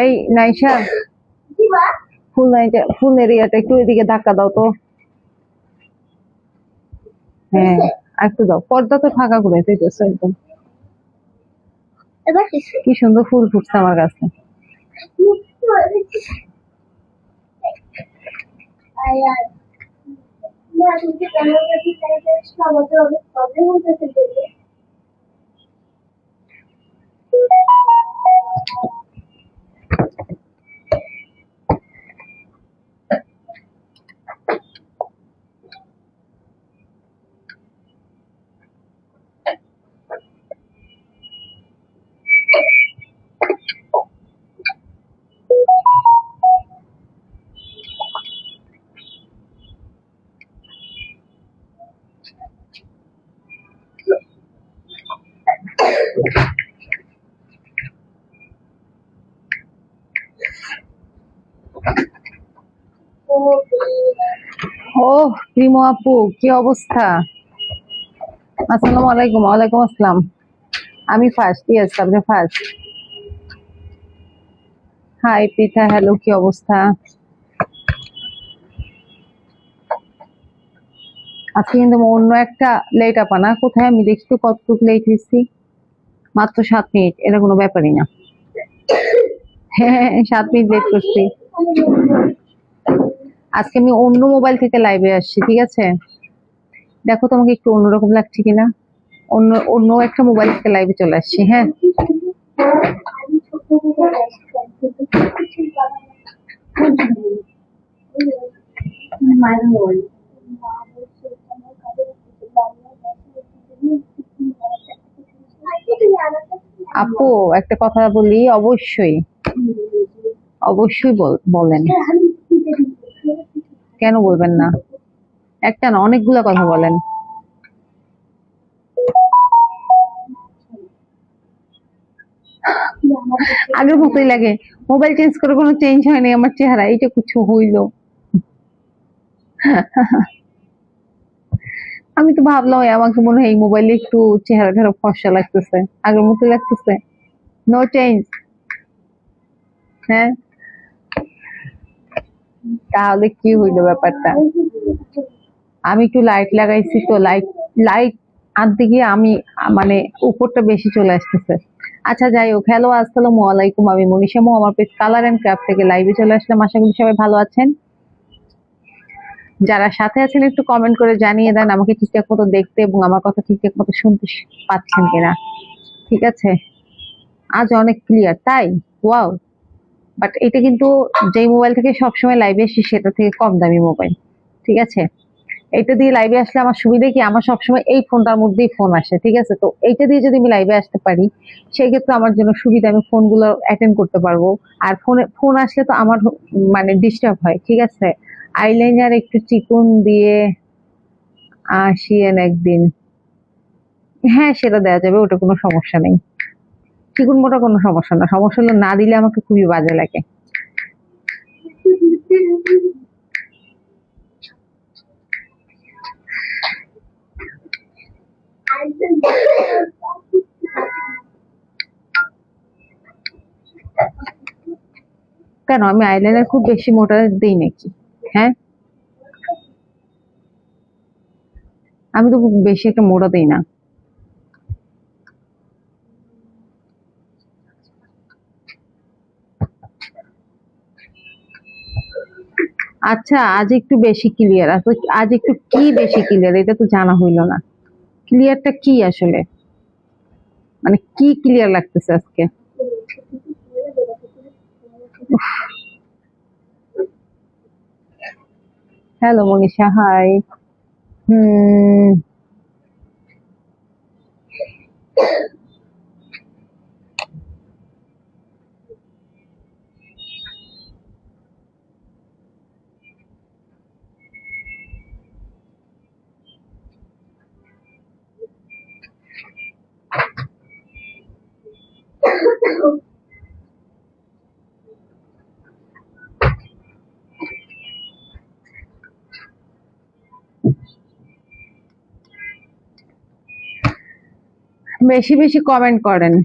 এই নাইশা, ফুল এরিয়াটা একটু এদিকে ধাক্কা দাও তো। হ্যাঁ, একটু দাও, পর্দা তো ফাঁকা করে দিতেছে একদম। কি সুন্দর ফুল ফুটছে আমার কাছে। ও প্রিমো আপু, কি অবস্থা? আসসালামু আলাইকুম। ওয়ালাইকুম আসসালাম। আমি ফার্স্ট, ইয়েস আপনি ফার্স্ট। হাই পিঠা, হ্যালো, কি অবস্থা? আজকে কিন্তু অন্য একটা লেট আপা না, কোথায় আমি দেখছি তো কতটুকু লেট হয়েছি, মাত্র 7 মিনিট, এটা কোনো ব্যাপারই না। হ্যাঁ, 7 মিনিট লেট করছি। আজকে আমি অন্য মোবাইল থেকে লাইভে আসছি, ঠিক আছে? দেখো তোমাকে একটু অন্যরকম লাগছে কিনা। অন্য অন্য একটা মোবাইল থেকে লাইভে চলে আসছি। হ্যাঁ, আপু একটা কথা বলি, অবশ্যই অবশ্যই বলেন। কেন বলবেন না? একটা না, অনেকগুলা কথা বলেন। আগের মতোই লাগে। মোবাইল চেঞ্জ করে কোনো চেঞ্জ হয়নি আমার চেহারা, এইটা কিছু হইলো। আমি তো ভাবলাম আমাকে মনে হয় এই মোবাইলে একটু চেহারা ফর্সা লাগতেছে, আগের মতো লাগতেছে। No change. হ্যাঁ, তাহলে কি হইলো ব্যাপারটা? আমি একটু লাইট লাগাইছি তো, লাইট লাইট আনতে গিয়ে আমি মানে উপরটা বেশি চলে আসতেছে। আচ্ছা যাই হোক, হ্যালো আসসালামু আলাইকুম, আমি মনীষা মো, আমার পেজ কালার এন্ড ক্রাফট থেকে লাইভে চলে আসলাম। আশা করি সবাই ভালো আছেন। যারা সাথে আছেন একটু কমেন্ট করে জানিয়ে দেন আমাকে ঠিকঠাক মতো দেখতে এবং আমার কথা ঠিকঠাক মতো শুনতে পাচ্ছেন কিনা। ঠিক আছে, আজ অনেক ক্লিয়ার, তাই? ওয়াও। বাট এটা কিন্তু যেই মোবাইল থেকে সবসময় লাইভে আসি সেটা থেকে কম দামি মোবাইল, ঠিক আছে? এটা দিয়ে লাইভে আসলে আমার সুবিধা কি, আমার সবসময় এই ফোনটার মধ্যেই ফোন আসে, ঠিক আছে? তো এইটা দিয়ে যদি আমি লাইভে আসতে পারি সেই ক্ষেত্রে আমার জন্য সুবিধা, আমি ফোনগুলো অ্যাটেন্ড করতে পারবো। আর ফোন আসলে তো আমার মানে ডিস্টার্ব হয়, ঠিক আছে? আইলাইনার একটু চিকন দিয়ে আসিয়েন একদিন। হ্যাঁ, সেটা দেওয়া যাবে, ওটা কোনো সমস্যা নেই। চিকন মোটা কোনো সমস্যা না, সমস্যা হলো না দিলে আমাকে খুবই বাজে লাগে। কেন, আমি আইলাইনার খুব বেশি মোটা দিই নাকি? হ্যাঁ, আমি তো খুব বেশি একটা মোটা দিই না। আচ্ছা, আজ একটু বেশি ক্লিয়ার, আজ একটু কি বেশি ক্লিয়ার এটা তো জানা হইলো না। ক্লিয়ারটা কি আসলে, মানে কি ক্লিয়ার লাগতেছে আজকে? Hello Manisha, hi. হুম। বেশি বেশি কমেন্ট করেন।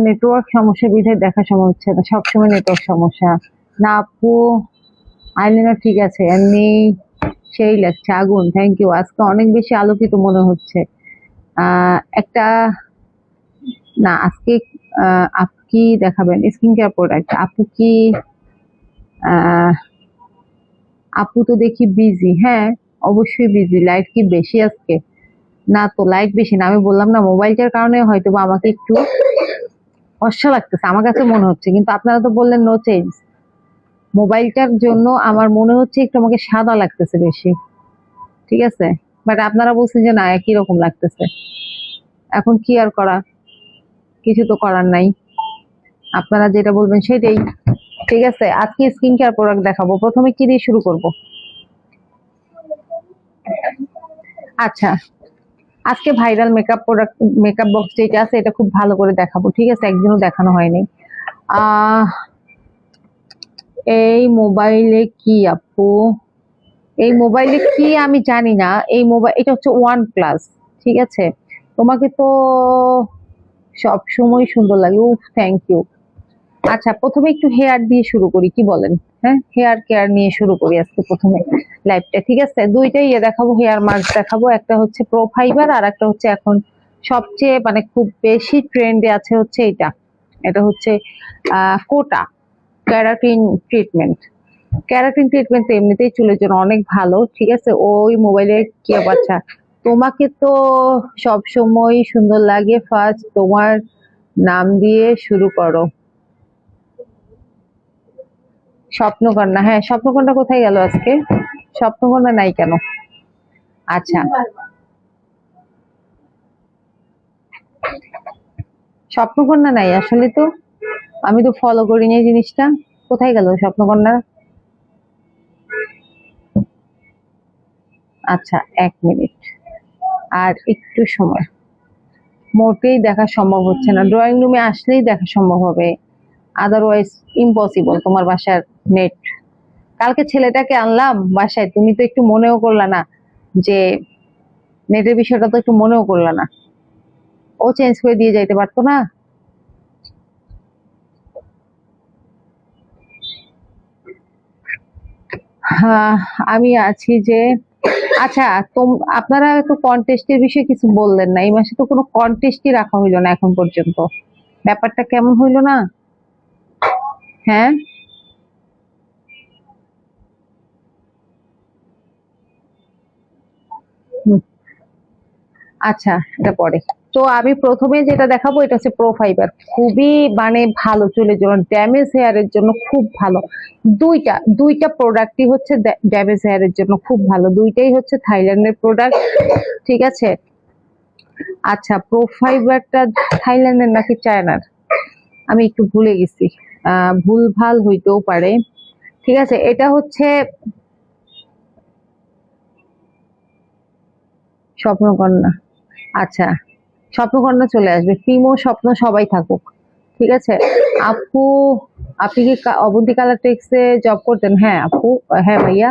নেটওয়ার্ক সমস্যা বিধায় দেখা সম্ভব হচ্ছে না, সবসময় নেটওয়ার্ক সমস্যা। না আপু, আইলিনা ঠিক আছে, এমনি সেই লাগছে আগুন। থ্যাংক ইউ, আজকে অনেক বেশি আলোকিত মনে হচ্ছে। একটা না আজকে আপু কি দেখাবেন স্কিন কেয়ার প্রোডাক্ট? আপু কি আহ আপু তো দেখি বিজি। হ্যাঁ অবশ্যই বিজি। লাইট কি বেশি আজকে? না তো লাইট বেশি না, আমি বললাম না মোবাইলটার কারণে হয়তো বা আমাকে একটু ফর্সা লাগতেছে আমার কাছে মনে হচ্ছে, কিন্তু আপনারা তো বললেন নো চেঞ্জ। মোবাইলটার জন্য আমার মনে হচ্ছে একটু আমাকে সাদা লাগতেছে বেশি, ঠিক আছে? বাট আপনারা বলছেন যে না একই রকম লাগতেছে। এখন কি আর করা, কিছু তো করার নাই, আপনারা যেটা বলবেন সেটাই। ঠিক আছে, আজকে স্কিন কেয়ার প্রোডাক্ট দেখাবো। প্রথমে কি দিয়ে শুরু করব? আচ্ছা, আজকে viral makeup product, makeup box যেটা আছে এটা খুব ভালো করে দেখাবো, ঠিক আছে? একদিনও দেখানো হয়নি। আহ এই মোবাইলে কি আপু, এই মোবাইলে কি আমি জানি না। এই মোবাইল, এটা হচ্ছে ওয়ান প্লাস, ঠিক আছে? তোমাকে তো সব সময় সুন্দর লাগে। উফ, থ্যাংক ইউ। আচ্ছা, প্রথমে একটু হেয়ার দিয়ে শুরু করি, কি বলেন? হ্যাঁ, হেয়ার কেয়ার নিয়ে শুরু করি আজকে প্রথমে লাইভটা, ঠিক আছে? দুইটাই দেখাবো, হেয়ার মাস্ক দেখাবো। একটা হচ্ছে প্রো ফাইবার, আর একটা হচ্ছে এখন সবচেয়ে মানে খুব বেশি ট্রেন্ডে আছে হচ্ছে এটা। এটা হচ্ছে কোটা ক্যারাটিন ট্রিটমেন্ট। ক্যারাটিন ট্রিটমেন্ট তো এমনিতেই চুলের জন্য অনেক ভালো, ঠিক আছে? ওই মোবাইলে কি বাচ্চা, তোমাকে তো সব সময় সুন্দর লাগে। ফার্স্ট তোমার নাম দিয়ে শুরু করো। স্বপ্নকন্যা, হ্যাঁ স্বপ্নকন্যা কোথায় গেল আজকে? স্বপ্নকন্যা নাই কেন? আচ্ছা, স্বপ্নকন্যা নাই আসলে, তো আমি তো ফলো করিনি এই জিনিসটা। কোথায় গেল স্বপ্নকন্যা? আচ্ছা, 1 মিনিট, আর একটু সময়। মোটেই দেখা সম্ভব হচ্ছে না, ড্রয়িং রুমে আসলেই দেখা সম্ভব হবে, আদারওয়াইজ ইম্পসিবল। তোমার বাসার নেট, কালকে ছেলেটাকে আনলাম বাসায়, তুমি তো একটু মনেও করলা না যে নেটের বিষয়টা, তো একটু মনেও করলা না। ও চেঞ্জ করে দিয়ে যাইতে পারতো না? হ্যাঁ, আমি আছি যে। আচ্ছা, আপনারা তো কন্টেস্টের বিষয়ে কিছু বললেন না। এই মাসে তো কোনো কন্টেস্টই রাখা হইলো না এখন পর্যন্ত। ব্যাপারটা কেমন হইলো না? হ্যাঁ, হুম, আচ্ছা, এটা পরে। তো আমি প্রথমে যেটা দেখাবো এটা হচ্ছে প্রো ফাইবার। খুবই মানে ভালো চুলের জন্য, ড্যামেজ হেয়ারের জন্য খুব ভালো। দুইটা দুইটা প্রোডাক্টই হচ্ছে ড্যামেজ হেয়ারের জন্য খুব ভালো। দুইটাই হচ্ছে থাইল্যান্ডের প্রোডাক্ট, ঠিক আছে? আচ্ছা, প্রো ফাইবারটা থাইল্যান্ডের নাকি চায়নার আমি একটু ভুলে গেছি, ভুল ভাল হইতেও পারে। ঠিক আছে, এটা হচ্ছে স্বপ্নকন্যা। আচ্ছা, স্বপ্নকন্যা চলে আসবে, প্রিমো স্বপ্ন সবাই থাকুক, ঠিক আছে? আপু, আপনি কি অবন্তী কালার টেক্সে জব করতেন? হ্যাঁ আপু, হ্যাঁ ভাইয়া,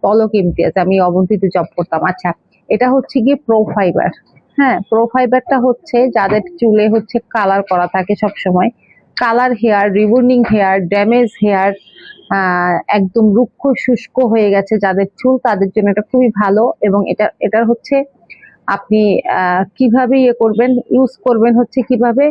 পলক ইমতিয়াজ, আমি অবন্তীতে জব করতাম। আচ্ছা, এটা হচ্ছে গিয়ে প্রো ফাইবার। হ্যাঁ, প্রো ফাইবারটা হচ্ছে যাদের চুলে হচ্ছে কালার করা থাকে সব সময়, colour hair, rebonding hair, damage hair, একদম রুক্ষ শুষ্ক হয়ে গেছে যাদের চুল, তাদের জন্য এটা খুবই ভালো। এবং এটার হচ্ছে আপনি কিভাবে ইয়ে করবেন, ইউজ করবেন হচ্ছে কিভাবে,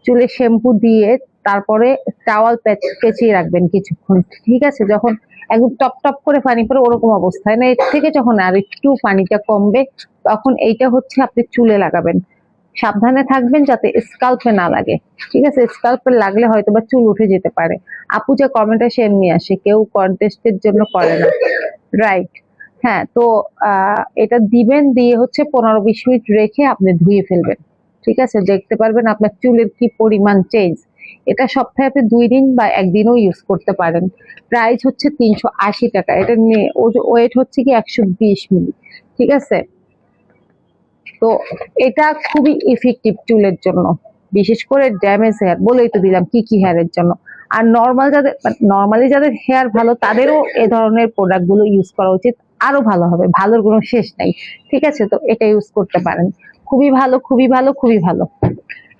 চুলে শ্যাম্পু দিয়ে তারপরে টাওয়াল পেঁচিয়ে রাখবেন কিছুক্ষণ, ঠিক আছে? যখন একদম টপ টপ করে পানি পড়ে ওরকম অবস্থায় না, এর থেকে যখন আর একটু পানিটা কমবে, তখন এইটা হচ্ছে আপনি চুলে লাগাবেন। সাবধানে থাকবেন যাতে স্কাল্পে না লাগে, ঠিক আছে? স্কাল্পে লাগলে হয়তো বা চুল উঠে যেতে পারে। আপু যে কমেন্টে সে এমনি আসে, কেউ কন্টেস্টের জন্য করে না, রাইট? হ্যাঁ, তো এটা দিবেন, দিয়ে হচ্ছে 15-20 মিনিট রেখে আপনি ধুয়ে ফেলবেন, ঠিক আছে? দেখতে পারবেন আপনার চুলের কি পরিমাণ চেঞ্জ। এটা সপ্তাহে আপনি 2 দিন বা একদিনও ইউজ করতে পারেন। প্রাইস হচ্ছে 380 টাকা। এটা ওয়েট হচ্ছে কি 120 মিলি, ঠিক আছে। তো এটা খুবই ইফেক্টিভ চুলের জন্য, বিশেষ করে ড্যামেজ হেয়ার, বলেই তো দিলাম কি কি হেয়ারের জন্য। আর নর্মালি যাদের হেয়ার ভালো তাদেরও এ ধরনের প্রোডাক্ট গুলো ইউজ করা উচিত, আরো ভালো হবে, ভালোর কোনো শেষ নাই, ঠিক আছে। তো এটা ইউজ করতে পারেন, খুবই ভালো, খুবই ভালো, খুবই ভালো।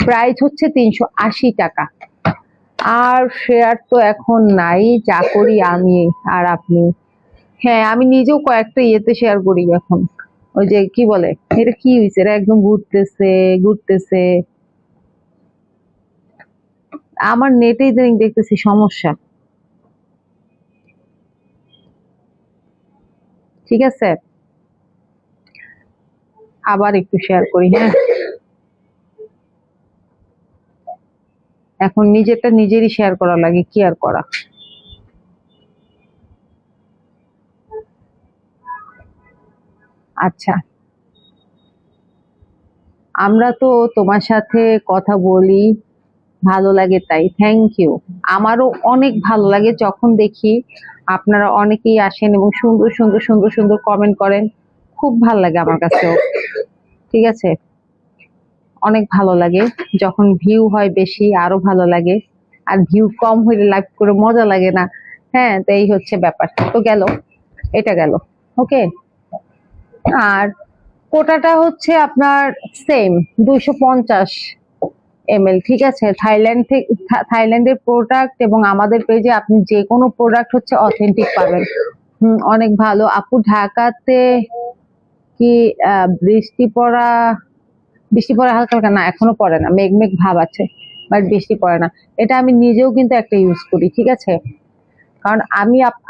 প্রাইস হচ্ছে 380 টাকা। আর শেয়ার তো এখন নাই, যা করি আমি আর আপনি। হ্যাঁ, আমি নিজেও কয়েকটা ইয়েতে শেয়ার করি এখন। ওই যে কি বলে, এটা কি হয়েছে, এরা একদম ঘুরতেছে ঘুরতেছে। আমার নেটেই দেখতেছি সমস্যা, ঠিক আছে। আবার একটু শেয়ার করি, হ্যাঁ। এখন নিজেরটা নিজেরই শেয়ার করা লাগে, কি আর করা। আচ্ছা, আমরা তো তোমার সাথে কথা বলি, ভালো লাগে, তাই থ্যাংক ইউ। আমারও অনেক ভালো লাগে যখন দেখি আপনারা অনেকেই আসেন এবং সুন্দর সুন্দর সুন্দর সুন্দর কমেন্ট করেন। খুব ভালো লাগে আমার কাছেও, ঠিক আছে। অনেক ভালো লাগে যখন ভিউ হয় বেশি, আরো ভালো লাগে। আর ভিউ কম হইলে লাইভ করে মজা লাগে না। হ্যাঁ, তো এই হচ্ছে ব্যাপার। তো গেল, এটা গেল, ওকে। আর কোটাটা হচ্ছে আপনার সেম 250 ml, ঠিক আছে। থাইল্যান্ডের প্রোডাক্ট এবং আমাদের পেজে আপনি যে কোনো প্রোডাক্ট হচ্ছে অথেন্টিক পাবেন। অনেক ভালো আপু। ঢাকাতে কি বৃষ্টি পড়া হালকা হালকা? না, এখনো পড়ে না, মেঘ মেঘ ভাব আছে, বাট বৃষ্টি পড়ে না। এটা আমি নিজেও কিন্তু একটা ইউজ করি, ঠিক আছে। কারণ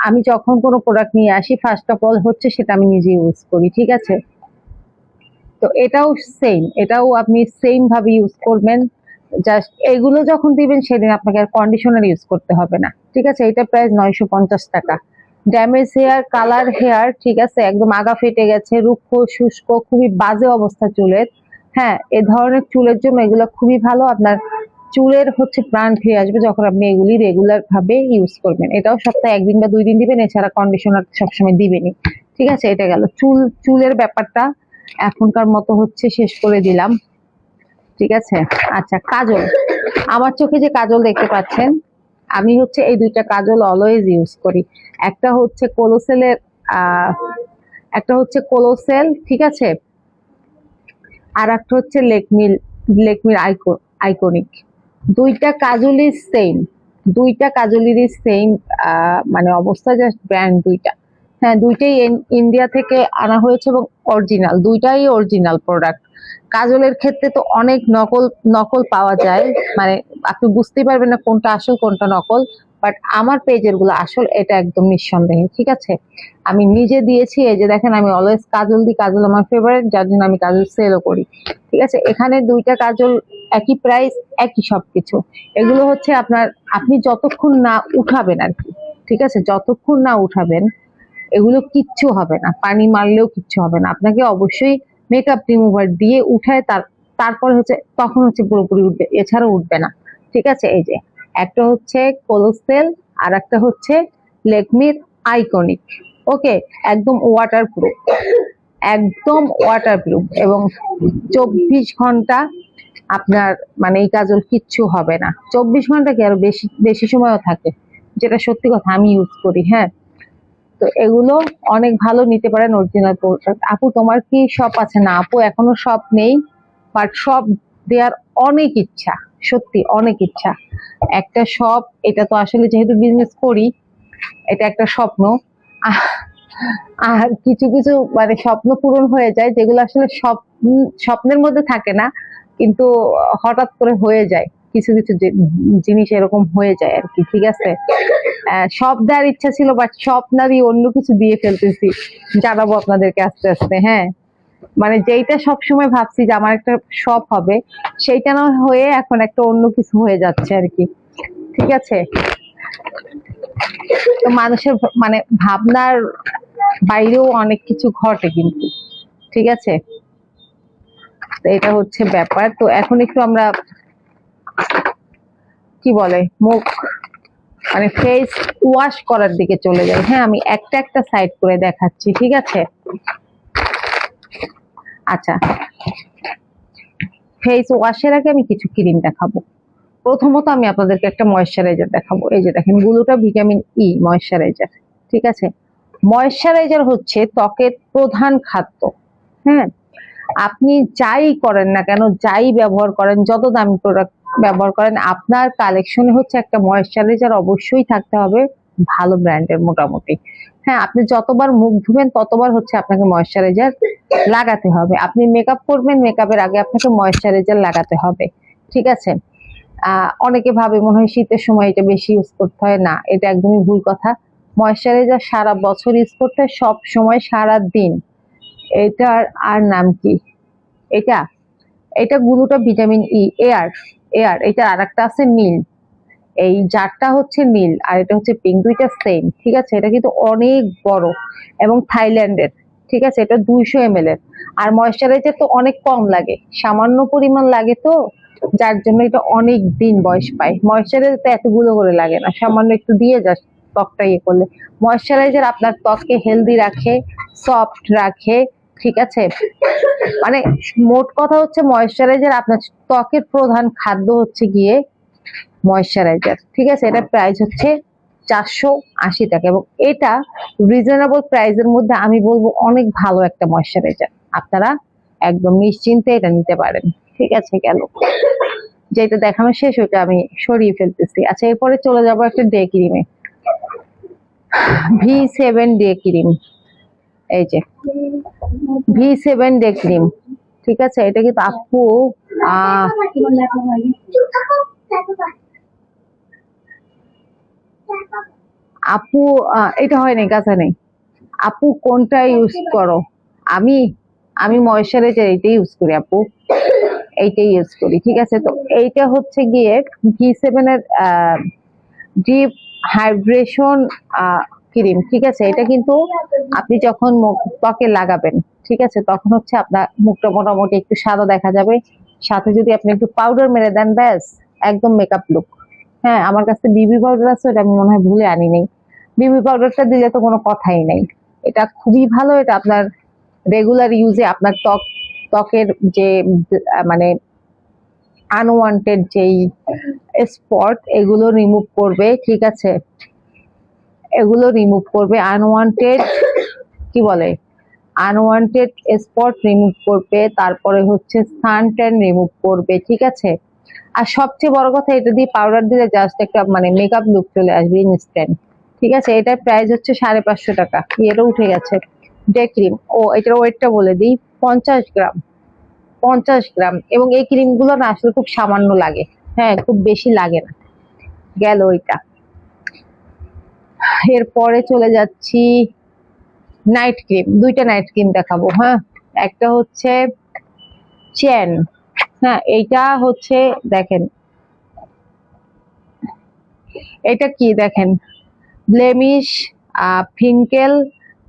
আমি যখন কোনো প্রোডাক্ট নিয়ে আসি, ফার্স্ট অফ অল হচ্ছে সেটা আমি নিজে ইউজ করি, ঠিক আছে। তো এটাও সেম, এটাও আপনি সেম ভাবে ইউজ করবেন। জাস্ট এগুলো যখন দিবেন সেদিন আপনাকে আর কন্ডিশনার ইউজ করতে হবে না, ঠিক আছে। এটা প্রাইস 950 টাকা। ড্যামেজ হেয়ার, কালার হেয়ার, ঠিক আছে, একদম আগা ফেটে গেছে, রুক্ষ শুষ্ক, খুবই বাজে অবস্থা চুলের, হ্যাঁ, এ ধরনের চুলের জন্য এগুলো খুবই ভালো। আপনার চুলের হচ্ছে প্রাণ ফিরে আসবে যখন আপনি এগুলি রেগুলার ভাবে ইউজ করবেন। এটাও সপ্তাহে 1 দিন বা 2 দিন দিবেন, এছাড়া কন্ডিশনার সবসময় দিবেনই, ঠিক আছে। এটা গেল চুলের ব্যাপারটা। এখনকার মতো হচ্ছে শেষ করে দিলাম, ঠিক আছে। আচ্ছা, কাজল। আমার চোখে যে কাজল দেখতে পাচ্ছেন, আমি হচ্ছে এই দুইটা কাজল অলওয়েজ ইউজ করি। একটা হচ্ছে কোলোসেলের, আহ একটা হচ্ছে কোলোসেল, ঠিক আছে। আর একটা হচ্ছে লেকমির আইকনিক। দুইটা কাজলই সেম, দুইটা কাজলেরই সেম, মানে অবস্থা, জাস্ট ব্র্যান্ড দুইটা। হ্যাঁ, দুইটাই ইন্ডিয়া থেকে আনা হয়েছে এবং অরিজিনাল, দুইটাই অরিজিনাল প্রোডাক্ট। কাজলের ক্ষেত্রে তো অনেক নকল নকল পাওয়া যায়, মানে আপনি বুঝতেই পারবেন না কোনটা আসল কোনটা নকল। বাট আমার পেজের গুলো আসল, এটা একদম নিঃসন্দেহে, ঠিক আছে। আমি নিজে দিয়েছি, এই যে দেখেন, আমি অলওয়েজ কাজল দিই, কাজল আমার ফেভারিট, যার জন্য আমি কাজল সেলও করি, ঠিক আছে। এখানে দুইটা কাজল একই প্রাইস, একই সবকিছু। এগুলো হচ্ছে আপনার, আপনি যতক্ষণ না উঠাবেন আর কি, ঠিক আছে, যতক্ষণ না উঠাবেন এগুলো কিচ্ছু হবে না, পানি মারলেও কিচ্ছু হবে না। আপনাকে অবশ্যই মেকআপ রিমুভার দিয়ে উঠায় তারপর হচ্ছে তখন হচ্ছে পুরোপুরি উঠবে, এছাড়া উঠবে না, ঠিক আছে। এই যে একটা হচ্ছে কোলোসেল, আর একটা হচ্ছে লেকমির আইকনিক, ওকে। একদম ওয়াটার প্রুফ, একদম ওয়াটার প্রুফ, এবং 24 ঘন্টা আপনার, মানে এই কাজল কিচ্ছু হবে না। 24 ঘন্টা কি, আরো বেশি বেশি সময়ও থাকে, যেটা সত্যি কথা, আমি ইউজ করি, হ্যাঁ। তো এগুলো অনেক ভালো, নিতে পারেন অরিজিনাল প্রোডাক্ট। আপু তোমার কি শপ আছে? না আপু, এখনো শপ নেই, বাট শপ দেওয়ার অনেক ইচ্ছা, সত্যি অনেক ইচ্ছা। একটা শপ, এটা তো আসলে যেহেতু বিজনেস করি, এটা একটা স্বপ্ন। আহ, আর কিছু কিছু মানে স্বপ্ন পূরণ হয়ে যায়, যেগুলো আসলে স্বপ্নের মধ্যে থাকে না, কিন্তু হঠাৎ করে হয়ে যায়। কিছু কিছু জিনিস এরকম হয়ে যায় আর কি, ঠিক আছে। সব দেওয়ার ইচ্ছা ছিল, বাট সব না দিয়ে অন্য কিছু দিয়ে ফেলতেছি, জানাবো আপনাদেরকে আস্তে আস্তে, হ্যাঁ। মানে যেইটা সবসময় ভাবছি যে আমার একটা শপ হবে, সেইটা না হয়ে এখন একটা অন্য কিছু হয়ে যাচ্ছে আর কি, ঠিক আছে। তো মানুষের মানে ভাবনার বাইরেও অনেক কিছু ঘটে কিন্তু, ঠিক আছে। তো এটা হচ্ছে ব্যাপার। তো এখন একটু আমরা কি বলে মুখ মানে ফেস ওয়াশ করার দিকে চলে যাই। হ্যাঁ, আমি একটা একটা সাইড করে দেখাচ্ছি, ঠিক আছে? আচ্ছা, ফেস ওয়াশের আগে আমি কিছু ক্রিম দেখাবো। প্রথমত আমি আপনাদেরকে একটা ময়েশ্চারাইজার দেখাবো। এই যে দেখেন, গ্লুটা ভিটামিন ই ময়েশ্চারাইজার, ঠিক আছে? ময়েশ্চারাইজার হচ্ছে ত্বকের প্রধান খাদ্য। হ্যাঁ, আপনি যাই করেন না কেন, যাই ব্যবহার করেন, যত দামি প্রোডাক্ট ব্যবহার করেন, আপনার কালেকশনে হচ্ছে একটা ময়েশ্চারাইজার অবশ্যই থাকতে হবে ভালো ব্র্যান্ডের মোটামুটি। হ্যাঁ, আপনি যতবার মুখ ধুবেন ততবার হচ্ছে আপনাকে ময়েশ্চারাইজার লাগাতে হবে। আপনি মেকআপ করবেন, মেকআপের আগে আপনাকে ময়েশ্চারাইজার লাগাতে হবে, ঠিক আছে? অনেকে ভাবে মনে হয় শীতের সময় এটা বেশি ইউজ করতে হয়, না, এটা একদমই ভুল কথা। ময়েশ্চারাইজার সারা বছর ইউজ করতে হয়, সব সময়, সারা দিন। এটার আর নাম কি? এটা এটা গ্লুটা ভিটামিন ই এয়ার। এটা আর একটা আছে নীল। এই জারটা হচ্ছে নীল আর এটা হচ্ছে পিঙ্ক, দুইটা সেম, ঠিক আছে? এটা কিন্তু অনেক বড় এবং থাইল্যান্ডের, ঠিক আছে? এটা 200 ml এর। আর ময়েশ্চারাইজার তো অনেক কম লাগে, সামান্য পরিমাণ লাগে, তো যার জন্য এটা অনেক দিন বয়স পায়। ময়েশ্চারাইজার তো এতগুলো করে লাগে না, সামান্য একটু দিয়ে যা ত্বকটা ইয়ে করলে। ময়েশ্চারাইজার আপনার ত্বককে হেলদি রাখে, সফট রাখে, ঠিক আছে? মানে মোট কথা হচ্ছে ময়েশ্চারাইজার আপনার ত্বকের প্রধান খাদ্য হচ্ছে গিয়ে ময়েশ্চারাইজার, ঠিক আছে? এটা প্রাইস হচ্ছে 480 টাকা এবং এটা রিজনেবল প্রাইসের মধ্যে আমি বলবো অনেক ভালো একটা ময়েশ্চারাইজার। আপনারা একদম নিশ্চিন্তে এটা নিতে পারেন, ঠিক আছে? গেল যেটা দেখানো শেষ, ওটা আমি সরিয়ে ফেলতেছি। আচ্ছা, এরপরে চলে যাবো একটা ডে ক্রিমে, V7 ডে ক্রিম। এই যে V7 ডে ক্রিম, ঠিক আছে? এটা কিন্তু আপু আপু এটা হয় নাই, কাঁচা নেই। আপু কোনটা ইউজ করো? আমি আমি ময়েশ্চারাইজার এইটাই ইউজ করি আপু, এইটাই ইউজ করি, ঠিক আছে? তো এইটা হচ্ছে গিয়ে V7 এর ডিপ হাইড্রেশন ক্রিম, ঠিক আছে? এটা কিন্তু আপনি যখন ত্বকে লাগাবেন, ঠিক আছে, তখন হচ্ছে আপনার মুখটা মোটামুটি একটু সাদা দেখা যাবে। সাথে যদি আপনি একটু পাউডার মেরে দেন, ব্যাস একদম মেকআপ লুক। হ্যাঁ, আমার কাছে বিবি পাউডার আছে, এটা আমি মনে হয় ভুলে আনি নেই। বিবি পাউডারটা দিলে তো কোনো কথাই নাই। এটা খুবই ভালো, এটা আপনার রেগুলার ইউজে আপনার ত্বকের যে মানে আনওয়ান্টেড যেই স্পট, এগুলো রিমুভ করবে, ঠিক আছে? এগুলো রিমুভ করবে, আনওয়ান্টেড কি বলে, আনওয়ান্টেড স্পট রিমুভ করবে, তারপরে হচ্ছে সান ট্যান রিমুভ করবে, ঠিক আছে? আর সবচেয়ে বড় কথা, এটা দিয়ে পাউডার দিলে জাস্ট একটা মানে মেকআপ লুক চলে আসবে ইনস্ট্যান্ট, ঠিক আছে? এটার প্রাইস হচ্ছে 550 টাকা। এটা উঠে গেছে। ডে ক্রিম, ও এটার ওয়েটটা বলে দিই, 50 গ্রাম। 50 গ্রাম। এবং এই ক্রিম গুলো না আসলে খুব সামান্য লাগে, হ্যাঁ, খুব বেশি লাগে না। গেল ওইটা। এরপরে চলে যাচ্ছি নাইট ক্রিম। দুইটা নাইট ক্রিম দেখাবো। হ্যাঁ, একটা হচ্ছে চেন। হ্যাঁ, এইটা হচ্ছে দেখেন, এটা কি দেখেন, ব্লেমিশ, ফিঙ্কেল,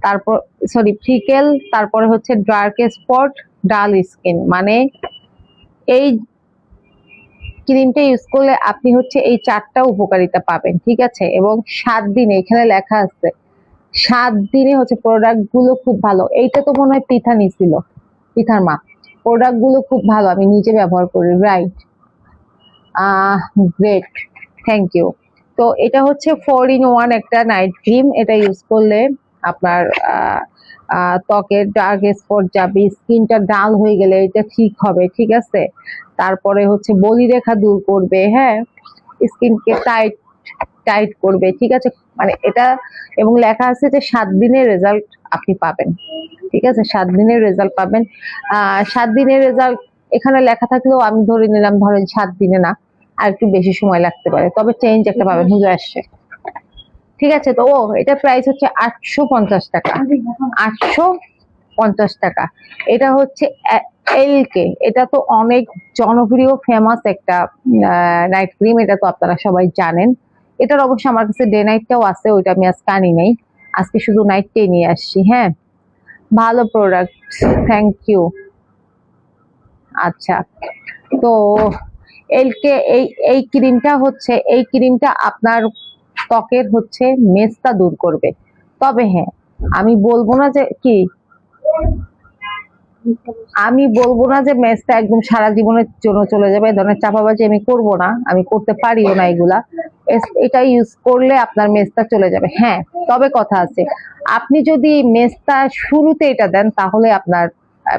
তারপর সরি ফ্রিকেল, তারপরে হচ্ছে ডার্ক স্পট, ডাল স্কিন। মানে এই ক্রিমটা ইউজ করলে আপনি হচ্ছে এই 4টা উপকারিতা পাবেন, ঠিক আছে? এবং 7 দিনে, এখানে লেখা আছে 7 দিনে হচ্ছে প্রোডাক্ট গুলো খুব ভালো। এইটা তো মনে হয় পৃথা নিছিল, পৃথার মা। প্রোডাক্ট গুলো খুব ভালো, আমি নিজে ব্যবহার করি। Right, great, thank you. তো এটা হচ্ছে 4 in 1 একটা নাইট ক্রিম। এটা ইউজ করলে আপনার ত্বকের ডার্ক স্পট যাবে, স্কিনটা ডাল হয়ে গেলে এটা ঠিক হবে, ঠিক আছে? তারপরে হচ্ছে বলিরেখা দূর করবে, হ্যাঁ, স্কিনকে টাইট টাইট করবে, ঠিক আছে? মানে এটা, এবং লেখা আছে যে 7 দিনের রেজাল্ট আপনি পাবেন, ঠিক আছে? 7 দিনের রেজাল্ট পাবেন। 7 দিনের রেজাল্ট এখানে লেখা থাকলেও আমি ধরে নিলাম, ধরেন 7 দিনে না, আর একটু বেশি সময় লাগতে পারে, তবে চেঞ্জ একটা পাবেন, হুজুর আসছে, ঠিক আছে? তো এটা প্রাইস হচ্ছে 850 টাকা। 850 টাকা। এটা হচ্ছে এলকে। এটা তো অনেক জনপ্রিয়, ফেমাস একটা নাইট ক্রিম, এটা তো আপনারা সবাই জানেন। এটার অবশ্য আমার কাছে ডে নাইটটাও আছে, ওইটা আমি আজকে আনি নাই, আজকে শুধু নাইটটাই নিয়ে আসছি। হ্যাঁ, ভালো প্রোডাক্ট, থ্যাংক ইউ। আচ্ছা, তো এলকে এই ক্রিমটা আপনার ত্বকের হচ্ছে মেস্তা দূর করবে। তবে হ্যাঁ, আমি বলবো না যে কি আমি বলবো না যে মেসটা একদম সারা জীবনের জন্য চলে যাবে, এই ধরনের চাপাবাজি আমি করব না, আমি করতে পারিও না এগুলা। এটা ইউজ করলে আপনার মেসটা চলে যাবে। হ্যাঁ, তবে কথা আছে, আপনি যদি মেসটা শুরুতে এটা দেন তাহলে আপনার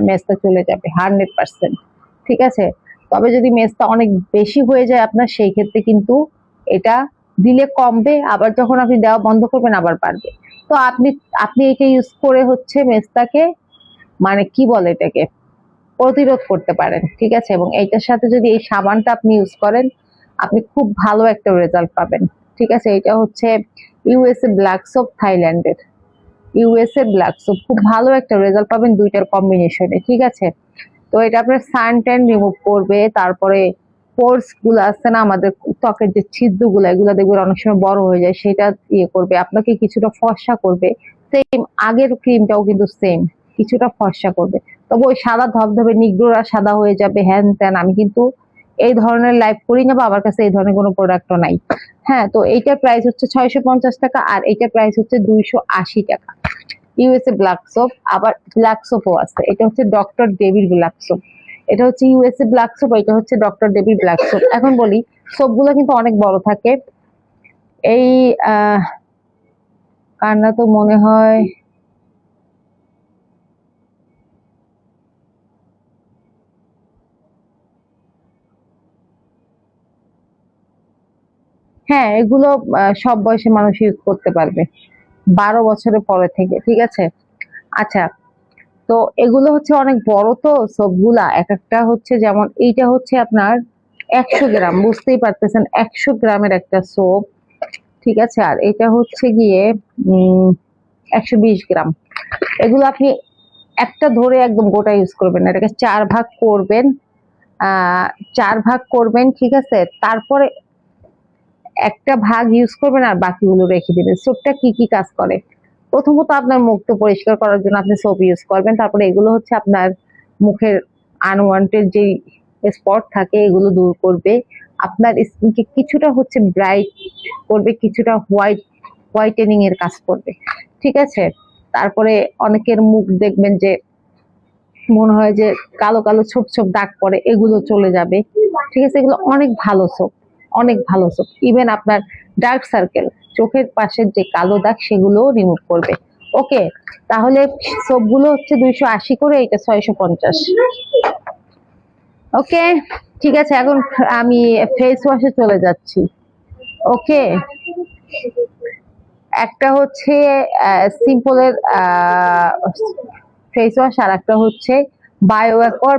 মেসটা চলে যাবে 100%। ঠিক আছে, তবে যদি মেসটা অনেক বেশি হয়ে যায় আপনার, সেই ক্ষেত্রে কিন্তু এটা দিলে কমবে, আবার যখন আপনি দেওয়া বন্ধ করবেন আবার বাড়বে। তো আপনি আপনি এটা ইউজ করে হচ্ছে মেসটাকে, মানে কি বলে এটাকে, প্রতিরোধ করতে পারেন। ঠিক আছে, এবং এইটার সাথে যদি এই সাবানটা আপনি ইউজ করেন, আপনি খুব ভালো একটা রেজাল্ট পাবেন। ঠিক আছে, এটা হচ্ছে ইউএসএ ব্ল্যাক সোপ, থাইল্যান্ডের ইউএসএ ব্ল্যাক সোপ, খুব ভালো একটা রেজাল্ট পাবেন দুইটার কম্বিনেশনে। ঠিক আছে, তো এটা আপনার সান ট্যান রিমুভ করবে, তারপরে পোর্স গুলো আছে না আমাদের ত্বকের যে ছিদ্রগুলো, এগুলো দেখবেন অনেক সময় বড় হয়ে যায়, সেটা ইয়ে করবে, আপনাকে কিছুটা ফর্সা করবে। সেম আগের ক্রিমটাও কিন্তু সেম, কিছুটা ফর্সা করবে। তবে ওই সাদা ধবধবে নিগ্রোরা সাদা হয়ে যাবে হ্যান ত্যান, আমি কিন্তু এই ধরনের লাইভ করি না, বা আমার কাছে এই ধরনের কোনো প্রোডাক্টও নাই। হ্যাঁ, তো এইটার প্রাইস হচ্ছে 650 টাকা, আর এইটার প্রাইস হচ্ছে 280 টাকা। ইউএসএ ব্ল্যাক সোপ, আবার ব্ল্যাক সোপও আছে, এটা হচ্ছে ডক্টর ডেভির ব্ল্যাক সোপ। এটা হচ্ছে ইউএসএ ব্ল্যাক সোপ, এটা হচ্ছে ডক্টর ডেভির ব্ল্যাক সোপ। এখন বলি, সোপগুলো কিন্তু অনেক বড় থাকে। এই কান্না তো মনে হয় হ্যাঁ, এগুলো সব বয়সী মানুষ ইউজ করতে পারবে, 12 বছরের পরে থেকে। ঠিক আছে, আচ্ছা, তো এগুলো হচ্ছে অনেক বড়, তো সবগুলা এক একটা হচ্ছে, যেমন এইটা হচ্ছে আপনার 100 গ্রাম, বুঝতেই পারতেছেন 100 গ্রামের একটা সোপ। ঠিক আছে, আর এটা হচ্ছে গিয়ে 120 গ্রাম। এগুলো আপনি একটা ধরে একদম গোটা ইউজ করবেন না, এটাকে 4 ভাগ করবেন। আহ 4 ভাগ করবেন, ঠিক আছে, তারপরে একটা ভাগ ইউজ করবেন আর বাকিগুলো রেখে দিবেন। সোপটা কি কি কাজ করে? প্রথমত আপনার মুখটা পরিষ্কার করার জন্য আপনি সোপ ইউজ করবেন, তারপরে এগুলো হচ্ছে আপনার মুখের আনওয়ান্টেড যে স্পট থাকে এগুলো দূর করবে, আপনার স্কিনকে কিছুটা হচ্ছে ব্রাইট করবে, কিছুটা হোয়াইটেনিং এর কাজ করবে। ঠিক আছে, তারপরে অনেকের মুখ দেখবেন যে মনে হয় যে কালো কালো ছোপ ছোপ দাগ পড়ে, এগুলো চলে যাবে। ঠিক আছে, এগুলো অনেক ভালো সোপ, অনেক ভালো সোপ। ইভেন আপনার ডার্ক সার্কেল, চোখের পাশের যে কালো দাগ, সেগুলো রিমুভ করবে। ওকে, তাহলে সোপগুলো হচ্ছে 280 করে, এটা 650। ওকে, ঠিক আছে, এখন আমি ফেস ওয়াশে চলে যাচ্ছি। ওকে, একটা হচ্ছে সিম্পলের ফেস ওয়াশ, আর একটা হচ্ছে বায়োঅ্যাকর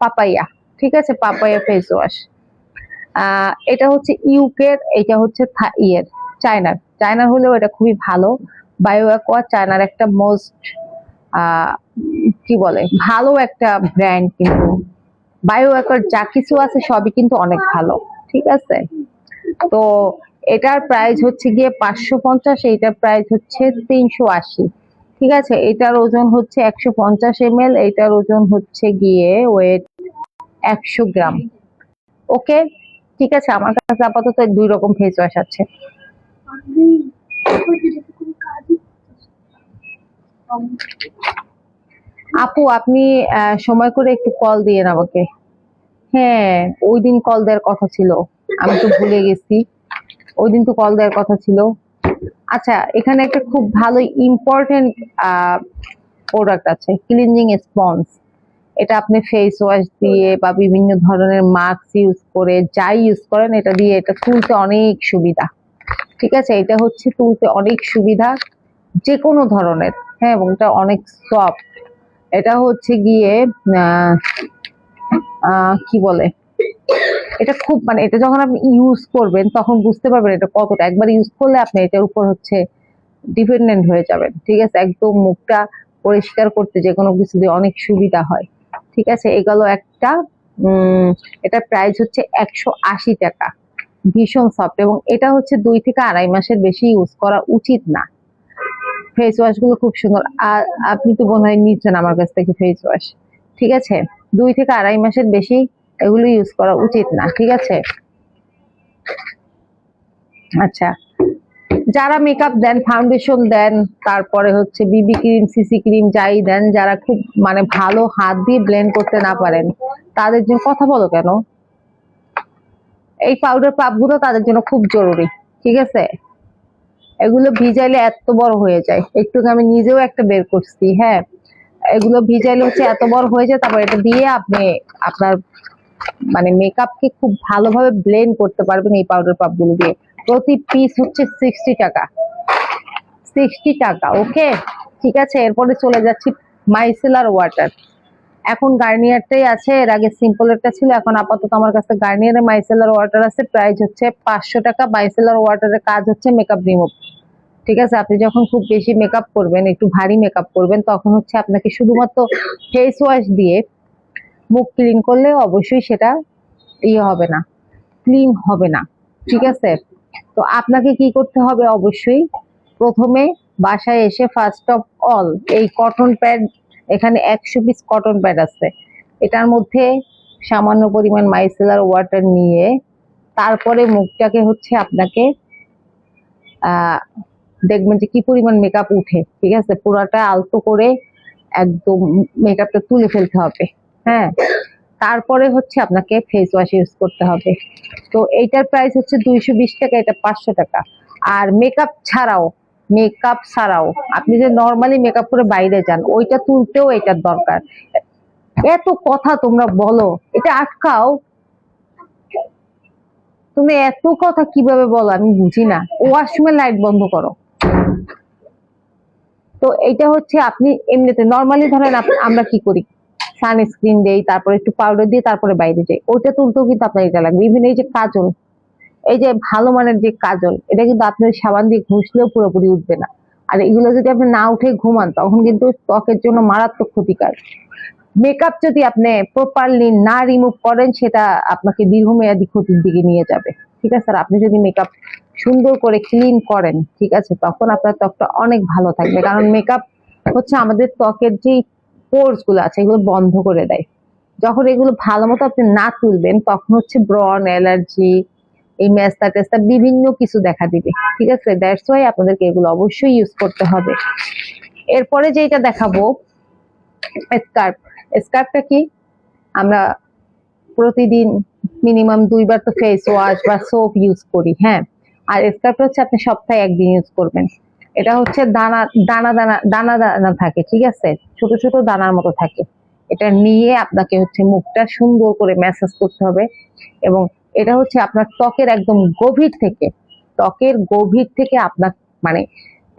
পাপাইয়া। ঠিক আছে, পাপাইয়া ফেস ওয়াশ। এটা হচ্ছে ইউকের, এটা হচ্ছে ইয়ের চায়নার হলেও এটা খুবই ভালো। বায়োঅ্যাকোয়া চায়নার একটা মোস্ট কি বলে ভালো একটা ব্র্যান্ড, কিন্তু বায়োঅ্যাকোয়ার যা কিছু আছে সবই কিন্তু অনেক ভালো। ঠিক আছে, তো এটার প্রাইস হচ্ছে গিয়ে 550, এইটার প্রাইস হচ্ছে 380। ঠিক আছে, এটার ওজন হচ্ছে 150 ml, এইটার ওজন হচ্ছে গিয়ে ওয়েট 100 গ্রাম। ওকে, ঠিক আছে, আমার কাছে আপাতত 2 রকম ফেস ওয়াশ আছে। আপু, আপনি সময় করে একটু কল দিয়ে আমাকে। হ্যাঁ, ওই দিন কল দেওয়ার কথা ছিল, আমি তো ভুলে গেছি, ওই দিন তো কল দেওয়ার কথা ছিল। আচ্ছা, এখানে একটা খুব ভালো ইম্পর্টেন্ট প্রোডাক্ট আছে, ক্লিনজিং স্পঞ্জ। এটা আপনি ফেস ওয়াশ দিয়ে বা বিভিন্ন ধরনের মাস্ক ইউজ করে, যাই ইউজ করেন, এটা দিয়ে এটা তুলতে অনেক সুবিধা। ঠিক আছে, এটা হচ্ছে তুলতে অনেক সুবিধা যে কোনো ধরনের। হ্যাঁ, এবং এটা অনেক সফট। এটা হচ্ছে গিয়ে কি বলে, এটা খুব, মানে এটা যখন আপনি ইউজ করবেন তখন বুঝতে পারবেন এটা কতটা, একবার ইউজ করলে আপনি এটার উপর হচ্ছে ডিপেন্ডেন্ট হয়ে যাবেন। ঠিক আছে, একদম মুখটা পরিষ্কার করতে যে কোনো কিছু দিয়ে অনেক সুবিধা হয়। ঠিক আছে, এগুলো একটা এটার প্রাইস হচ্ছে 180 টাকা। ভীষণ সফট, এবং এটা হচ্ছে 2 থেকে আড়াই মাসের বেশি ইউজ করা উচিত না। ফেস ওয়াশ গুলো খুব সুন্দর, আর আপনি তো মনে হয় নিচ্ছেন আমার কাছ থেকে ফেস ওয়াশ। ঠিক আছে, 2 থেকে আড়াই মাসের বেশি এগুলো ইউজ করা উচিত না, ঠিক আছে? আচ্ছা, যারা মেকআপ দেন, ফাউন্ডেশন দেন, তারপরে হচ্ছে বিবি ক্রিম, সিসি ক্রিম যাই দেন, যারা খুব মানে ভালো হাত দিয়ে ব্লেন্ড করতে না পারেন, তাদের জন্য কথা বলো কেন? এই পাউডার পাপগুলো তাদের জন্য খুব জরুরি, ঠিক আছে? এগুলো ভিজাইলে এত বড় হয়ে যায়, একটু আমি নিজেও একটা বের করছি, হ্যাঁ। এগুলো ভিজাইলে হচ্ছে এত বড় হয়ে যায়, তারপর এটা দিয়ে আপনি আপনার মানে মেকআপকে খুব ভালোভাবে ব্লেন্ড করতে পারবেন এই পাউডার পাপ গুলো দিয়ে। প্রতি পিস হচ্ছে 60 টাকা, 60 টাকা। ওকে, ঠিক আছে। এরপরে চলে যাচ্ছি মাইসেলার ওয়াটার। এখন গার্নিয়ারটাই আছে, এর আগে সিম্পলেরটা ছিল, এখন আপাতত আমার কাছে গার্নিয়ারের মাইসেলার ওয়াটার আছে। প্রাইস হচ্ছে 500 টাকা। মাইসেলার ওয়াটারের কাজ হচ্ছে মেকআপ রিমুভ, ঠিক আছে? আপনি যখন খুব বেশি মেকআপ করবেন, একটু ভারী মেকআপ করবেন, তখন হচ্ছে আপনাকে শুধুমাত্র ফেস ওয়াশ দিয়ে মুখ ক্লিন করলে অবশ্যই সেটা ইয়ে হবে না, ক্লিন হবে না, ঠিক আছে? তো আপনাকে কি করতে হবে, অবশ্যই প্রথমে বাসায় এসে ফার্স্ট অফ অল এই কটন প্যাড, এখানে 100 পিস কটন প্যাড আছে, এটার মধ্যে সামান্য পরিমাণ মাইসেলার ওয়াটার নিয়ে তারপরে মুখটাকে হচ্ছে আপনাকে দেখবেন যে কি পরিমাণ মেকআপ উঠে, ঠিক আছে? পুরাটা আলতো করে একদম মেকআপটা তুলে ফেলতে হবে, হ্যাঁ। তারপরে হচ্ছে আপনাকে ফেস ওয়াশ ইউজ করতে হবে। তো এইটার প্রাইস হচ্ছে 220 টাকা, এটা 500 টাকা। আর মেকআপ ছাড়াও আপনি যে নর্মালি মেকআপ করে বাইরে যান, ওইটা তুলতেও এটার দরকার। এত কথা তোমরা বলো, এটা আটকাও। তুমি এত কথা কিভাবে বলো আমি বুঝি না। ওয়াশরুমের লাইট বন্ধ করো। তো এইটা হচ্ছে আপনি এমনিতে নর্মালি ধরেন আমরা কি করি, সানস্ক্রিন দেই, তারপরে একটু পাউডার দিয়ে তারপরে বাইরে যাই, ওইটা তুলতেও কিন্তু আপনার এটা লাগবে। ইভেন এই যে কাজল, এই যে ভালো মানের যে কাজল, এটা কিন্তু আপনার সাবান দিয়ে ঘষলেও পুরোপুরি উঠবে না। আর এগুলো যদি আপনি না উঠে ঘুমান, তখন কিন্তু ত্বকের জন্য মারাত্মক ক্ষতিকর। মেকআপ যদি আপনি প্রপারলি না রিমুভ করেন, সেটা আপনাকে দীর্ঘমেয়াদী ক্ষতির দিকে নিয়ে যাবে, ঠিক আছে? আর আপনি যদি মেকআপ সুন্দর করে ক্লিন করেন, ঠিক আছে, তখন আপনার ত্বকটা অনেক ভালো থাকবে। কারণ মেকআপ হচ্ছে আমাদের ত্বকের যে পোর্স গুলো আছে, এগুলো বন্ধ করে দেয়। যখন এগুলো ভালো মতো আপনি না তুলবেন, তখন হচ্ছে ব্রন, অ্যালার্জি, এই মেস্তা টেস্তা বিভিন্ন কিছু দেখা দিবে, ঠিক আছে? দ্যাটস ওয়াই আপনাদেরকে এগুলো অবশ্যই ইউজ করতে হবে। এরপরে যেটা দেখাবো, স্কার্ফ। স্কার্ফটা কি, আমরা প্রতিদিন মিনিমাম 2 বার তো ফেস ওয়াশ বা সোপ ইউজ করি, হ্যাঁ। আর স্কার্ফটা হচ্ছে আপনি সপ্তাহে 1 দিন ইউজ করবেন। এটা হচ্ছে দানা দানা দানা দানা দানা থাকে, ঠিক আছে? ছোট ছোট দানার মতো থাকে। এটা নিয়ে আপনাকে হচ্ছে মুখটা সুন্দর করে ম্যাসাজ করতে হবে। এবং এটা হচ্ছে আপনার ত্বকের গভীর থেকে আপনার মানে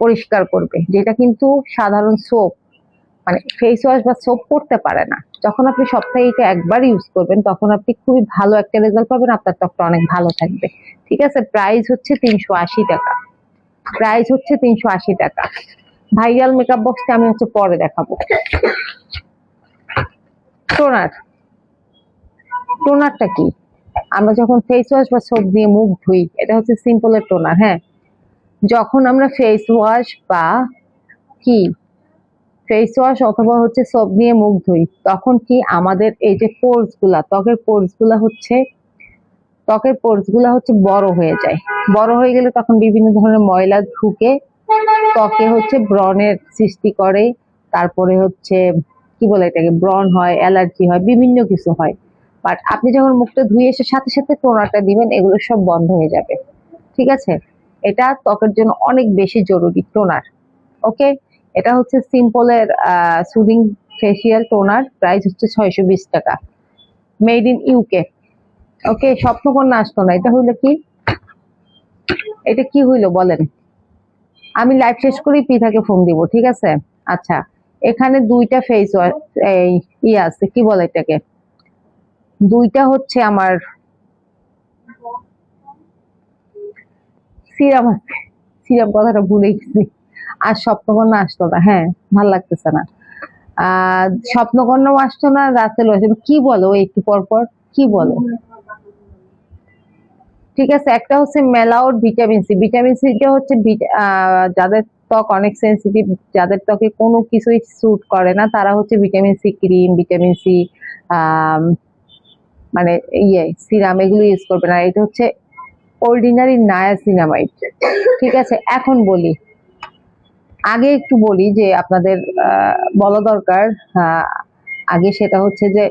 পরিষ্কার করবে, যেটা কিন্তু সাধারণ সোপ মানে ফেস ওয়াশ বা সোপ করতে পারে না। যখন আপনি সপ্তাহে এটা একবার ইউজ করবেন, তখন আপনি খুবই ভালো একটা রেজাল্ট পাবেন, আপনার ত্বকটা অনেক ভালো থাকবে, ঠিক আছে? প্রাইস হচ্ছে 380 টাকা। প্রাইস হচ্ছে 380 টাকা। ভাইরাল মেকআপ বক্সটা আমি হচ্ছে পরে দেখাবো। টোনার। টোনারটা কি, আমরা যখন ফেস ওয়াশ বা সোপ দিয়ে মুখ ধুই, এটা হচ্ছে সিম্পলের টোনার, হ্যাঁ। যখন আমরা ফেস ওয়াশ বা কি ফেস ওয়াশ অথবা হচ্ছে সোপ দিয়ে মুখ ধুই, তখন কি আমাদের এই যে ত্বকের পোর্স গুলা হচ্ছে বড় হয়ে যায়। বড় হয়ে গেলে তখন বিভিন্ন ধরনের ময়লা ঢুকে ত্বকে হচ্ছে ব্রণের সৃষ্টি করে। তারপরে হচ্ছে কি বলে এটাকে, ব্রণ হয়, অ্যালার্জি হয়, বিভিন্ন কিছু হয়। বাট আপনি যখন মুখটা ধুয়ে এসে সাথে সাথে টোনারটা দিবেন, এগুলো সব বন্ধ হয়ে যাবে, ঠিক আছে? এটা ত্বকের জন্য অনেক বেশি জরুরি, টোনার। ওকে, এটা হচ্ছে সিম্পলের সুদিং ফেসিয়াল টোনার। প্রাইস হচ্ছে 620 টাকা। Made in UK. ওকে, স্বপ্নকন্যা আসতো না, এটা হইলো কি, এটা কি হইলো বলেন? আমি লাইভ শেষ করেই পিঠাকে ফোন দিব, ঠিক আছে? আচ্ছা, এখানে দুইটা ফেস এই আছে, কি বলে এটাকে, দুইটা হচ্ছে আমার সিরাম আছে। সিরাম কথাটা ভুলে গেছি। আর স্বপ্নকন্যা আসতো না, হ্যাঁ, ভাল লাগতেছে না। স্বপ্নকন্যাও আসতো না, রাসেলও আসতো না। কি বলো একটু পর পর, কি বলো? ঠিক আছে, একটা হচ্ছে মেলাউট ভিটামিন সি। ভিটামিন সিটা হচ্ছে যাদের ত্বক অনেক সেন্সিটিভ, যাদের ত্বকে কোনো কিছুই স্যুট করে না, তারা হচ্ছে vitamin C cream, vitamin C মানে সিরাম এগুলো ইউজ করবেন। আর এটা হচ্ছে অর্ডিনারি নায়াসিনামাইড, ঠিক আছে। এখন বলি, আগে একটু বলি যে আপনাদের বলা দরকার আগে, সেটা হচ্ছে যে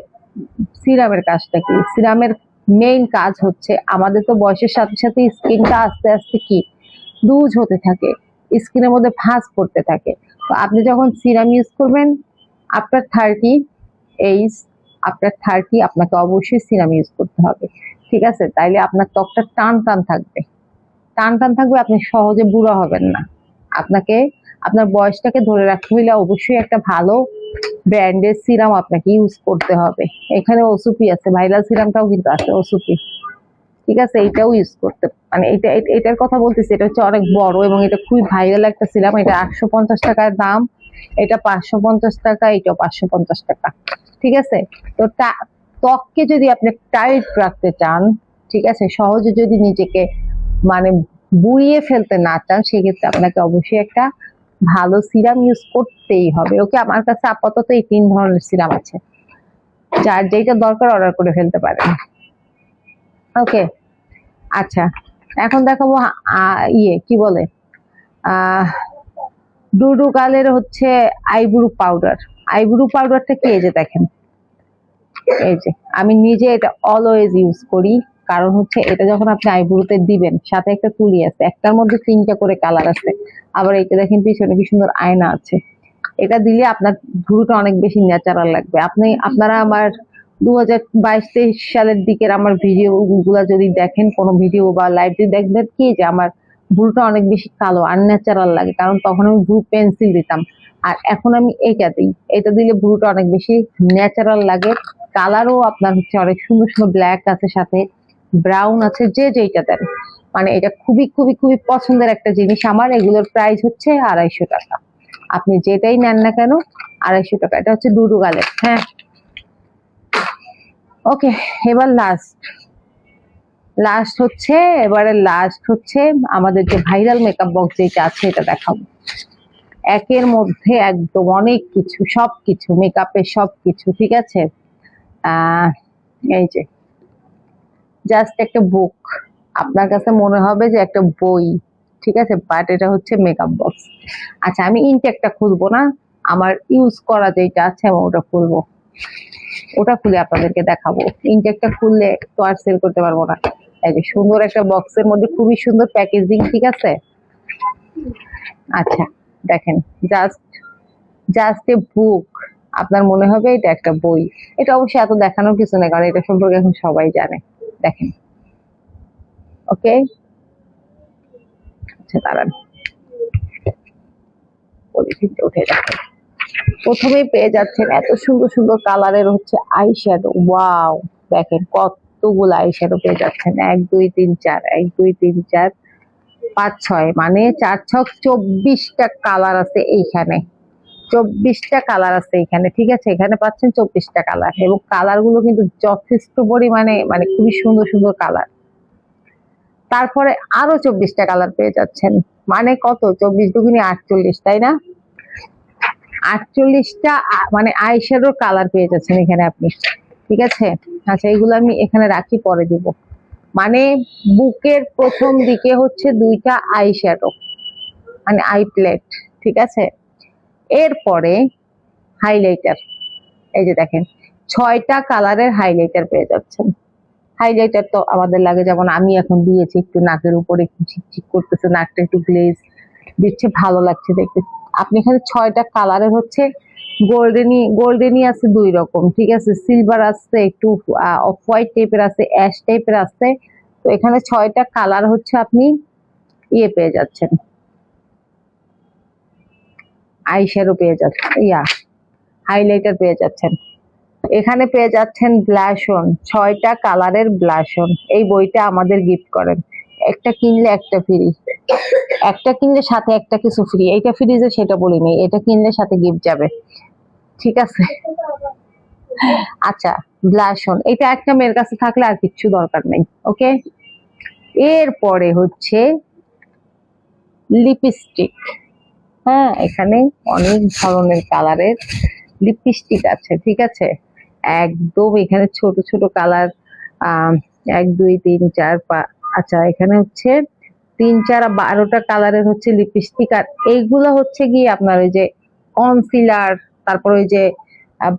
সিরামের কাজটা কি। সিরামের মেইন কাজ হচ্ছে, আমাদের তো বয়সের সাথে সাথে স্কিনটা আস্তে আস্তে কি লুজ হতে থাকে, স্কিনের মধ্যে ভাঁজ পড়তে থাকে। তো আপনি যখন সিরাম ইউজ করবেন আফটার 30 এইজ, আপনাকে অবশ্যই সিরাম ইউজ করতে হবে, ঠিক আছে। তাইলে আপনার ত্বকটা টান টান থাকবে, টান টান থাকবে, আপনি সহজে বুড়া হবেন না। আপনাকে আপনার বয়সটাকে ধরে রাখতে হলে অবশ্যই একটা ভালো ব্র্যান্ডের সিরাম আপনাকে ইউজ করতে হবে। এখানে ওসুপি আছে, ভাইরাল সিরামটাও কিন্তু আছে ওসুপি, ঠিক আছে। এইটাও ইউজ করতে, মানে এটার কথা বলতেছি, এটা হচ্ছে অনেক বড় এবং এটা খুবই ভাইরাল একটা সিরাম। এটা 850 টাকার দাম, এটা 550 টাকা, এটাও 550 টাকা, ঠিক আছে। তো ত্বককে যদি আপনি টাইট রাখতে চান, ঠিক আছে, সহজে যদি নিজেকে মানে বুড়িয়ে ফেলতে না চান, সেক্ষেত্রে আপনাকে অবশ্যই একটা ভালো সিরাম ইউজ করতেই হবে। ওকে, আমার কাছে আপাতত এই 3 ধরনের সিরাম আছে, যার যেটা দরকার অর্ডার করে ফেলতে পারেন। ওকে, আচ্ছা, এখন দেখাবো কি বলে ডুডু গালের হচ্ছে আইব্রু পাউডার। আইব্রু পাউডারটা কি, এই যে দেখেন, এই যে আমি নিজে এটা অলওয়েজ ইউজ করি। কারণ হচ্ছে এটা যখন আপনি আইব্রুতে দিবেন, সাথে একটা তুলি আছে, একটার মধ্যে 3টা করে কালার আছে। আবার এইটা দেখেন পিছনে কি সুন্দর আয়না আছে। এটা দিলে আপনার ভ্রুটা অনেক বেশি ন্যাচারাল লাগবে। আপনারা আমার 2022-23 সালের দিকের আমার ভিডিও গুলা যদি দেখেন, কোনো ভিডিও বা লাইভ যদি দেখবেন কি, যে আমার ভ্রুটা অনেক বেশি কালো আনন্যাচারাল লাগে, কারণ তখন আমি ভ্রু পেন্সিল দিতাম। আর এখন আমি এইটা দিই, এটা দিলে ভ্রুটা অনেক বেশি ন্যাচারাল লাগে। কালারও আপনার হচ্ছে অনেক সুন্দর সুন্দর ব্ল্যাক আছে, সাথে ব্রাউন আছে, যে যেইটা দেন। মানে এটা খুবই খুবই খুবই পছন্দের একটা জিনিস আমার। এগুলোর প্রাইস হচ্ছে 250 টাকা। আপনি যেটাই নেন না কেন 250 টাকা। এটা হচ্ছে ডুডু গালের, হ্যাঁ। ওকে, এবার লাস্ট হচ্ছে আমাদের যে ভাইরাল মেকআপ বক্স যেটা আছে, এটা দেখাবো। একের মধ্যে একদম অনেক কিছু, সবকিছু মেকআপের সবকিছু, ঠিক আছে। এই যে জাস্ট একটা বুক, আপনার কাছে মনে হবে যে একটা বই, ঠিক আছে, বাট এটা হচ্ছে মেকআপ বক্স। আচ্ছা, আমি ইনটেকটা খুলবো না, আমার ইউজ করা যেটা আছে আমি ওটা খুলবো, ওটা খুলে আপনাদেরকে দেখাবো। ইনটেকটা খুললে তো আর সেল করতে পারবো না। এই যে সুন্দর একটা বক্সের মধ্যে খুবই সুন্দর প্যাকেজিং, ঠিক আছে। আচ্ছা, দেখেন, জাস্ট এ বুক, আপনার মনে হবে এটা একটা বই। এটা অবশ্যই এত দেখানোর কিছু নেই, কারণ এটা সম্পর্কে এখন সবাই জানে। দেখেন, ওকে, আচ্ছা দাঁড়ান, পলিথিনটা উঠে দেখেন। প্রথমেই পেয়ে যাচ্ছেন এত সুন্দর সুন্দর কালারের হচ্ছে আই শ্যাডো। ওয়াও, দেখেন কতগুলো আই শ্যাডো পেয়ে যাচ্ছেন। 1 2 3 4, 1 2 3 4 5 6, মানে 4 ছক 24টা কালার আছে এইখানে। 24টা কালার আছে এখানে, ঠিক আছে। এখানে পাচ্ছেন 24টা কালার, এবং কালার গুলো কিন্তু যথেষ্ট পরিমাণে, মানে খুবই সুন্দর সুন্দর কালার। তারপরে আরো 24টা কালার পেয়ে যাচ্ছেন, মানে কত, 24 দুগুণে 48, তাই না? 48টা মানে আইশ্যাডোর কালার পেয়ে যাচ্ছেন এখানে আপনি, ঠিক আছে। আচ্ছা, এগুলো আমি এখানে রাখি, পরে দিব। মানে বুকের প্রথম দিকে হচ্ছে 2টা আইশ্যাডো, মানে আই প্লেট, ঠিক আছে। এরপরে হাইলাইটার, এই যে দেখেন 6টা কালারের হাইলাইটার পেয়ে যাচ্ছেন। হাইলাইটার তো আমাদের লাগে, যেমন আমি এখন দিয়েছি, একটু নাকের উপরে একটু ঝিকঝিক করতেছে, নাকটা একটু গ্লেজ দিচ্ছে, ভালো লাগছে দেখতে। আপনি এখানে 6টা কালারের হচ্ছে গোল্ডেনি আছে 2 রকম, ঠিক আছে। সিলভার আছে, একটু অফ হোয়াইট টাইপের আছে, অ্যাশ টাইপের আছে। তো এখানে 6টা কালার হচ্ছে আপনি পেয়ে যাচ্ছেন, আইশ্যাডো পেয়ে যাচ্ছেন, হাইলাইটার পেয়ে যাচ্ছেন। এখানে পেয়ে যাচ্ছেন ব্লাশন, 6টা কালারের ব্লাশন। এই বইটা আমাদের গিফট করেন, একটা কিনলে একটা ফ্রি, একটা কিনলে সাথে একটা কিছু ফ্রি। এইটা ফ্রিজে সেটা বলিনি, এটা কিনলে সাথে গিফট যাবে, ঠিক আছে। আচ্ছা, ব্লাশন এটা একটা মেয়ের কাছে থাকলে আর কিচ্ছু দরকার নেই, ওকে। এরপরে হচ্ছে লিপস্টিক, হ্যাঁ, এখানে অনেক ধরনের কালারের লিপস্টিক আছে, ঠিক আছে। একদম এখানে ছোট ছোট কালার আহ 1 2 3 4 5, আচ্ছা এখানে হচ্ছে 3 4 12টা কালারের হচ্ছে লিপস্টিক। আর এইগুলো হচ্ছে গিয়ে আপনার ওই যে কনসিলার, তারপর ওই যে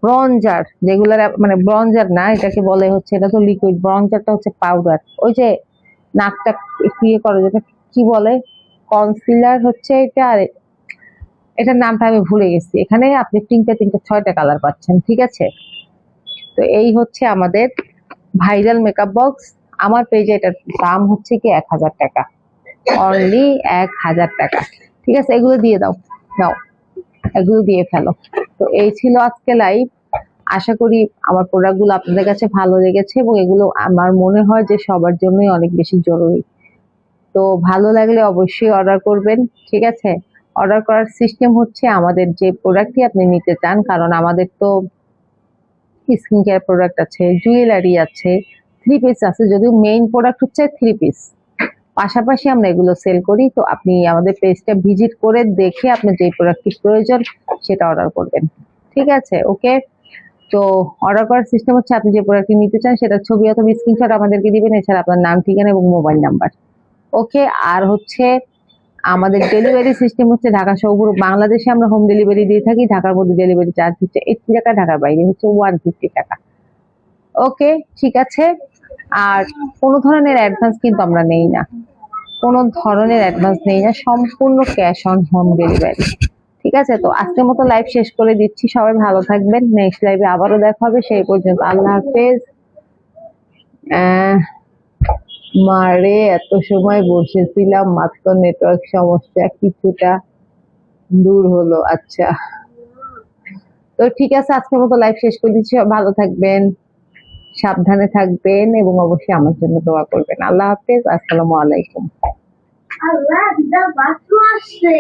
ব্রঞ্জার, যেগুলোর মানে ব্রঞ্জার না, এটাকে বলে হচ্ছে, এটা তো লিকুইড, ব্রঞ্জারটা হচ্ছে পাউডার, ওই যে নাকটা একটু ইয়ে করে যেটা, কি বলে, কনসিলার হচ্ছে এটা। আর এটার নামটা আমি ভুলে গেছি। এখানে আপনি 3টা 3টা 6টা কালার পাচ্ছেন, ঠিক আছে। তো এই হচ্ছে আমাদের ভাইরাল মেকআপ বক্স। আমার পেজে এটার দাম হচ্ছে কি 1000 টাকা, অনলি 1000 টাকা। ঠিক আছে, এগুলো দিয়ে দাও, নাও, এগুলো দিয়ে ফেলো। তো এই ছিল আজকে লাইভ। আশা করি আমার প্রোডাক্ট গুলো আপনাদের কাছে ভালো লেগেছে, এবং এগুলো আমার মনে হয় যে সবার জন্যই অনেক বেশি জরুরি। তো ভালো লাগলে অবশ্যই অর্ডার করবেন, ঠিক আছে। অর্ডার করার সিস্টেম হচ্ছে, আমাদের যে প্রোডাক্টই আপনি নিতে চান, কারণ আমাদের তো স্কিন কেয়ার প্রোডাক্ট আছে, জুয়েলারি আছে, 3 পিস আছে, যদিও মেইন প্রোডাক্ট হচ্ছে 3 পিস। পাশাপাশি আমরা এগুলো সেল করি। তো আপনি আমাদের পেজটা ভিজিট করে দেখে আপনার যে প্রোডাক্টটি প্রয়োজন সেটা অর্ডার করবেন, ঠিক আছে। ওকে, তো অর্ডার করার সিস্টেম হচ্ছে, আপনি যে প্রোডাক্টটি নিতে চান সেটা ছবি অথবা স্ক্রিনশট আমাদেরকে দিবেন, এছাড়া আপনার নাম, ঠিকানা এবং মোবাইল নাম্বার। ওকে, আর হচ্ছে আমাদের ডেলিভারি সিস্টেম হচ্ছে ঢাকা সহ পুরো বাংলাদেশে আমরা হোম ডেলিভারি দিয়ে থাকি। ঢাকার মধ্যে ডেলিভারি চার্জ হচ্ছে 80 টাকা, ঢাকার বাইরে হচ্ছে 150 টাকা। ওকে, ঠিক আছে। আর কোনো ধরনের অ্যাডভান্স কিন্তু আমরা নেই না, কোনো ধরনের অ্যাডভান্স নেই না, সম্পূর্ণ ক্যাশ অন হোম ডেলিভারি, ঠিক আছে। তো আজকের মতো লাইভ শেষ করে দিচ্ছি, সবাই ভালো থাকবেন, নেক্সট লাইভে আবারও দেখা হবে, সেই পর্যন্ত আল্লাহ হাফেজ। মারে এত সময় বসেছিলাম, মাত্র নেটওয়ার্ক সমস্যা কিছুটা দূর হলো। আচ্ছা, তো ঠিক আছে, আজকের মতো লাইভ শেষ করে দিচ্ছি। সবাই ভালো থাকবেন, সাবধানে থাকবেন, এবং অবশ্যই আমার জন্য দোয়া করবেন। আল্লাহ হাফেজ, আসসালামু আলাইকুম। আল্লাহ, দিদা বাথরুম আসছে।